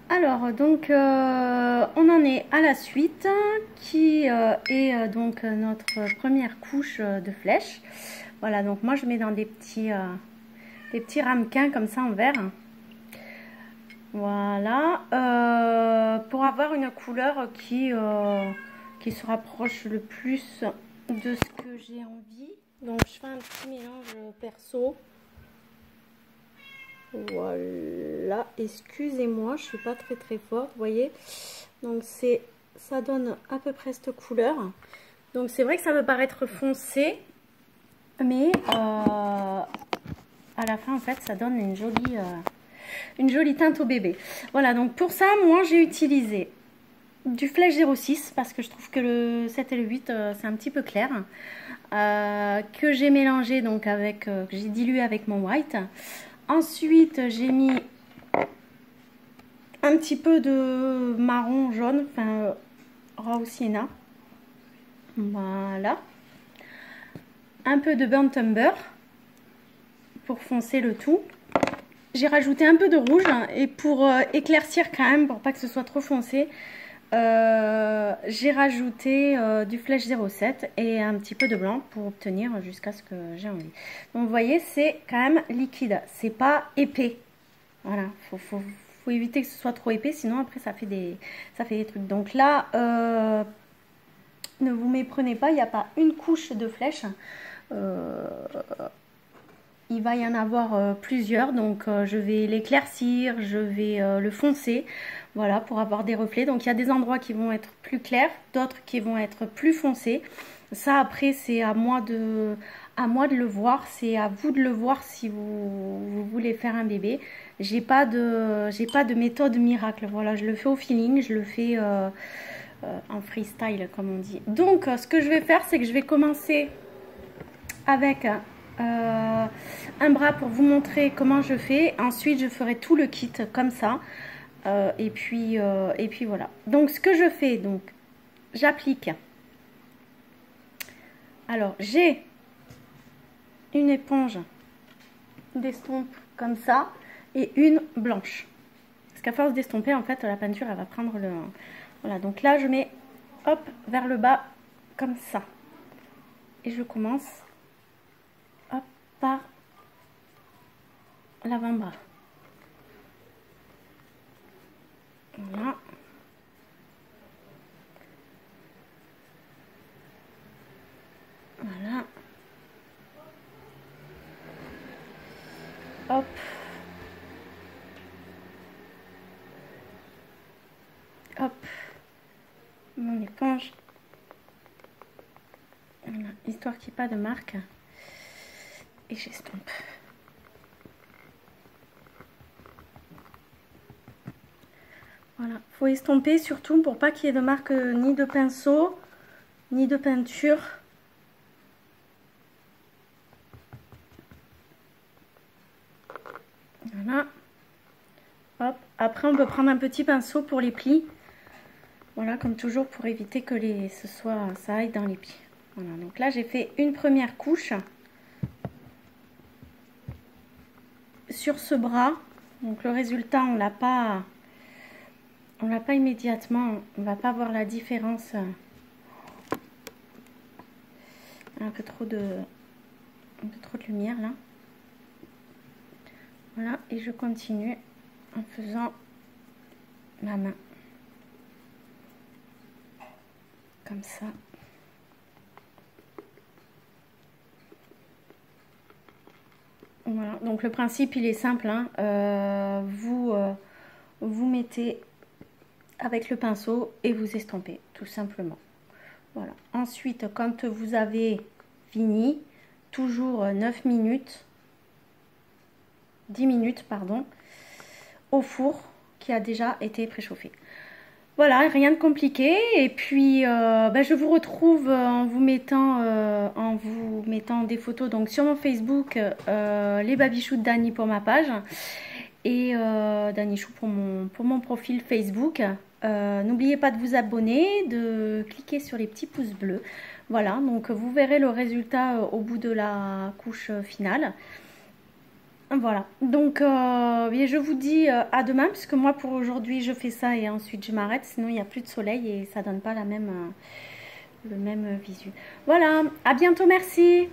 Alors, donc, on en est à la suite, qui est donc notre première couche de flèche. Voilà, donc moi je mets dans des petits ramequins comme ça en verre. Voilà, pour avoir une couleur qui se rapproche le plus de ce que j'ai envie. Donc je fais un petit mélange perso. Voilà, excusez-moi, je suis pas très fort, vous voyez. Donc ça donne à peu près cette couleur. Donc c'est vrai que ça peut paraître foncé, mais à la fin en fait ça donne une jolie teinte au bébé. Voilà, donc pour ça moi j'ai utilisé du Flèche 06 parce que je trouve que le 7 et le 8 c'est un petit peu clair. Que j'ai mélangé donc que j'ai dilué avec mon white. Ensuite, j'ai mis un petit peu de marron jaune, enfin raw sienna. Voilà. Un peu de burnt umber pour foncer le tout. J'ai rajouté un peu de rouge et pour éclaircir quand même, pour pas que ce soit trop foncé, j'ai rajouté du Flèche 07 et un petit peu de blanc pour obtenir jusqu'à ce que j'ai envie. Donc vous voyez, c'est quand même liquide, c'est pas épais. Voilà, faut éviter que ce soit trop épais, sinon après ça fait des trucs. Donc là, ne vous méprenez pas, il n'y a pas une couche de flèche. Il va y en avoir plusieurs, donc je vais l'éclaircir, je vais le foncer, voilà, pour avoir des reflets. Donc il y a des endroits qui vont être plus clairs, d'autres qui vont être plus foncés. Ça après c'est à moi de le voir, c'est à vous de le voir si vous voulez faire un bébé. J'ai pas de méthode miracle, voilà, je le fais au feeling, je le fais en freestyle comme on dit. Donc ce que je vais faire, c'est que je vais commencer avec un bras pour vous montrer comment je fais. Ensuite je ferai tout le kit comme ça. Et puis voilà. Donc ce que je fais, donc j'applique. Alors j'ai une éponge d'estompe comme ça et une blanche. Parce qu'à force d'estomper, en fait, la peinture elle va prendre le. Voilà, donc là je mets hop vers le bas comme ça. Et je commence hop par l'avant-bras. Voilà. Voilà. Hop. Hop. Mon éponge. Voilà. Histoire qu'il n'y ait pas de marque. Et j'estompe. Voilà. Faut estomper surtout pour pas qu'il y ait de marque ni de pinceau, ni de peinture. Voilà. Hop. Après, on peut prendre un petit pinceau pour les plis. Voilà, comme toujours, pour éviter que ça aille dans les plis. Voilà, donc là, j'ai fait une première couche sur ce bras. Donc le résultat, on l'a pas immédiatement. On va pas voir la différence. Un peu trop de lumière là. Voilà, et je continue en faisant ma main comme ça. Voilà, donc le principe il est simple, hein. Vous mettez avec le pinceau et vous estompez tout simplement. Voilà, ensuite quand vous avez fini, toujours 9 minutes, 10 minutes pardon, au four qui a déjà été préchauffé. Voilà, rien de compliqué. Et puis je vous retrouve en vous mettant des photos donc sur mon Facebook, les babichous de Dany pour ma page et Danychou pour mon profil Facebook. N'oubliez pas de vous abonner, de cliquer sur les petits pouces bleus. Voilà, donc vous verrez le résultat au bout de la couche finale. Voilà, donc je vous dis à demain, puisque moi pour aujourd'hui je fais ça et ensuite je m'arrête, sinon il n'y a plus de soleil et ça donne pas la même, le même visu. Voilà, à bientôt, merci.